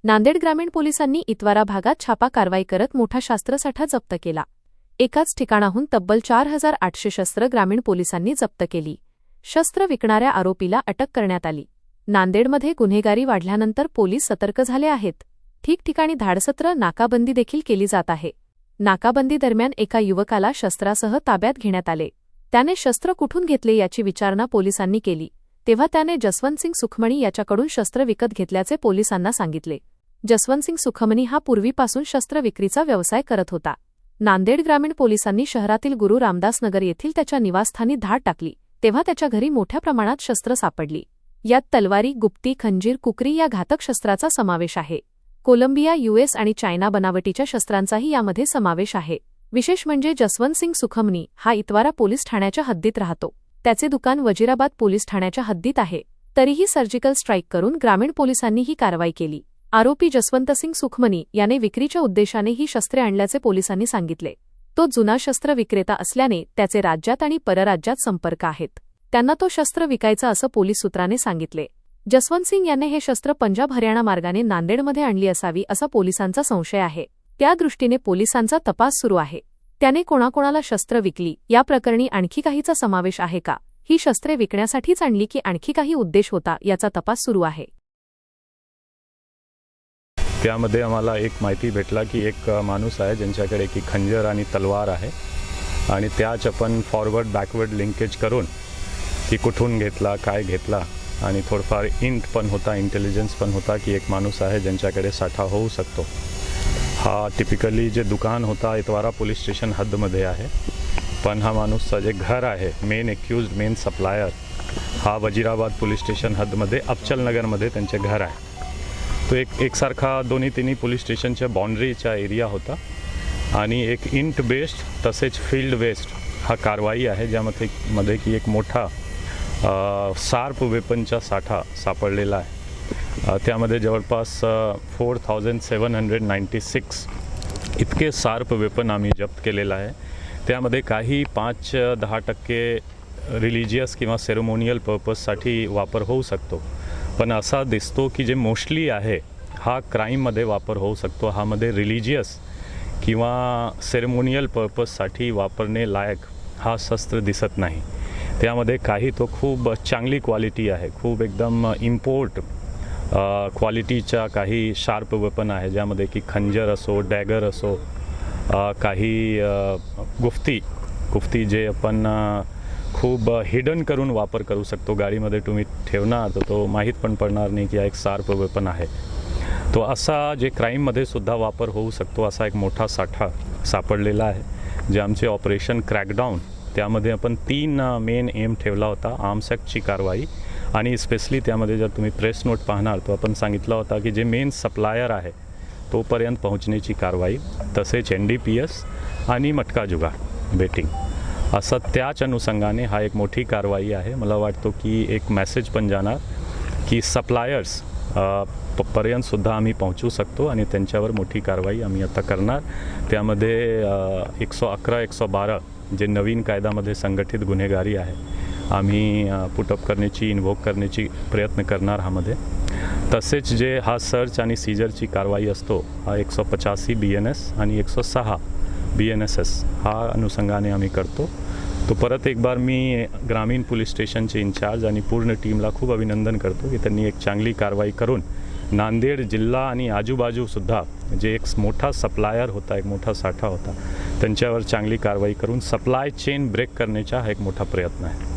नांदेड ग्रामीण पोलिसांनी इतवारा भागात छापा कारवाई करत मोठा शस्त्रसाठा जप्त केला। एकाच ठिकाणाहून तब्बल 4800 शस्त्र ग्रामीण पोलिसांनी जप्त केली। शस्त्र विकणाऱ्या आरोपीला अटक करण्यात आली। नांदेडमध्ये गुन्हेगारी वाढल्यानंतर पोलीस सतर्क झाले आहेत। ठिकठिकाणी धाडसत्र नाकाबंदी देखील केली जात आहे। नाकाबंदी दरम्यान एका युवकाला शस्त्रासह ताब्यात घेण्यात आले। त्याने शस्त्र कुठून घेतले याची विचारणा पोलिसांनी केली, तेव्हा त्याने जसवंतसिंग सुखमणी याच्याकडून शस्त्र विकत घेतल्याचे पोलिसांना सांगितले। जसवंतसिंग सुखमणी हा पूर्वीपासून शस्त्र विक्रीचा व्यवसाय करत होता। नांदेड ग्रामीण पोलिसांनी शहरातील गुरु रामदास नगर येथील त्याच्या निवासस्थानी धाड टाकली, तेव्हा त्याच्या घरी मोठ्या प्रमाणात शस्त्र सापडली। यात तलवारी, गुप्ती, खंजीर, कुकरी या घातक शस्त्राचा समावेश आहे। कोलंबिया, US आणि चायना बनावटीच्या शस्त्रांचाही यामध्ये समावेश आहे। विशेष म्हणजे जसवंतसिंग सुखमणी हा इतवारा पोलीस ठाण्याच्या हद्दीत राहतो। त्याचे दुकान वजीराबाद पोलीस ठाण्याच्या हद्दीत आहे। तरीही सर्जिकल स्ट्राईक करून ग्रामीण पोलिसांनी ही कारवाई केली। आरोपी जसवंतसिंग सुखमणी याने विक्रीच्या उद्देशाने ही शस्त्रे आणल्याचे पोलिसांनी सांगितले। तो जुना शस्त्र विक्रेता असल्याने त्याचे राज्यात आणि परराज्यात संपर्क आहेत। त्यांना तो शस्त्र विकायचा असं पोलीस सूत्राने सांगितले। जसवंतसिंग याने हे शस्त्र पंजाब हरियाणा मार्गाने नांदेडमध्ये आणली असावी असा पोलिसांचा संशय आहे। त्या दृष्टीने पोलिसांचा तपास सुरू आहे। त्याने कोणाकोणाला शस्त्र विकली, या प्रकरणी आणखी काहीचा समावेश आहे का, ही शस्त्रे विकण्यासाठीच आणली की आणखी काही उद्देश होता, याचा तपास सुरू आहे। त्यामध्ये आम्हाला एक माहिती भेटला की एक माणूस आहे ज्यांच्याकडे की खंजर आणि तलवार आहे आणि त्याच आपण फॉरवर्ड बॅकवर्ड लिंकेज करून की कुठून घेतला, काय घेतला आणि थोडंफार पण होता, इंटेलिजन्स पण होता की एक माणूस आहे ज्यांच्याकडे साठा होऊ शकतो। हा टिपिकली जे दुकान होता इतवारा पोलीस स्टेशन हद्दमध्ये आहे, पण हा माणूसचा जे घर आहे मेन एक्यूज्ड, मेन सप्लायर हा वजीराबाद पोलीस स्टेशन हद्दमध्ये अफचलनगरमध्ये त्यांचे घर आहे। तो एकसारखा दोन्ही तिन्ही पोलीस स्टेशनच्या बाउंड्रीचा एरिया होता आणि एक इंट बेस्ड तसेच फील्ड बेस्ड हा कारवाई आहे, ज्यामध्ये की एक मोठा शार्प वेपनचा साठा सापडलेला आहे। त्यामध्ये जवळपास 4796 इतके शार्प वेपन आम्ही जप्त केलेला आहे। त्यामध्ये काही 5-10% रिलिजियस किंवा सेरेमोनियल पर्पजसाठी वापर होऊ शकतो, पण असा दिसतो की जे मोस्टली आहे हा क्राईममध्ये वापर होऊ शकतो। ह्यामध्ये रिलिजियस किंवा सेरेमोनियल पर्पजसाठी वापरणे लायक हा शस्त्र दिसत नाही। त्यामध्ये काही तो खूप चांगली क्वालिटी आहे, खूप एकदम इम्पोर्ट क्वालिटीच्या काही शार्प वेपन आहे, ज्यामध्ये की खंजर असो, डॅगर असो, काही गुफ्ती जे आपण खूप हिडन करून वापर करू शकतो। गाडीमध्ये तुम्ही ठेवणार तर तो माहीत पण पडणार नाही की हा एक शार्प वेपन आहे। तो असा जे क्राईममध्ये सुद्धा वापर होऊ शकतो असा एक मोठा साठा सापडलेला आहे, जे आमचे ऑपरेशन क्रॅकडाऊन त्यामध्ये आपण 3 मेन एम ठेवला होता। आर्म्स ॲक्टची कारवाई आणि स्पेशली त्यामध्ये जर तुम्ही प्रेस नोट पाहणार तो आपण सांगितला होता की जे मेन सप्लायर आहे तोपर्यंत पोहोचण्याची कारवाई, तसेच NDPS आणि मटका जुगार बेटिंग असं त्याच अनुषंगाने हा एक मोठी कारवाई आहे। मला वाटतो की एक मेसेज पण जाणार की सप्लायर्स पर्यंतसुद्धा आम्ही पोहोचू शकतो आणि त्यांच्यावर मोठी कारवाई आम्ही आता करणार। त्यामध्ये 111, 112 जे नवीन कायद्यामध्ये संघटित गुन्हेगारी आहे आम्ही पुटअप करण्याची, इन्व्होक करण्याची प्रयत्न करणार ह्यामध्ये। तसेच जे हा सर्च आणि सीजरची कारवाई असतो हा 185 BNS आणि 106 BNSS हा अनुषंगाने आम्ही करतो। तो परत एक बार मी ग्रामीण पोलीस स्टेशनचे इंचार्ज आणि पूर्ण टीमला खूप अभिनंदन करतो की त्यांनी एक चांगली कारवाई करून नांदेड जिल्हा आणि आजूबाजूसुद्धा जे एक मोठा सप्लायर होता, एक मोठा साठा होता, त्यांच्यावर चांगली कारवाई करून सप्लाय चेन ब्रेक करण्याचा हा एक मोठा प्रयत्न आहे।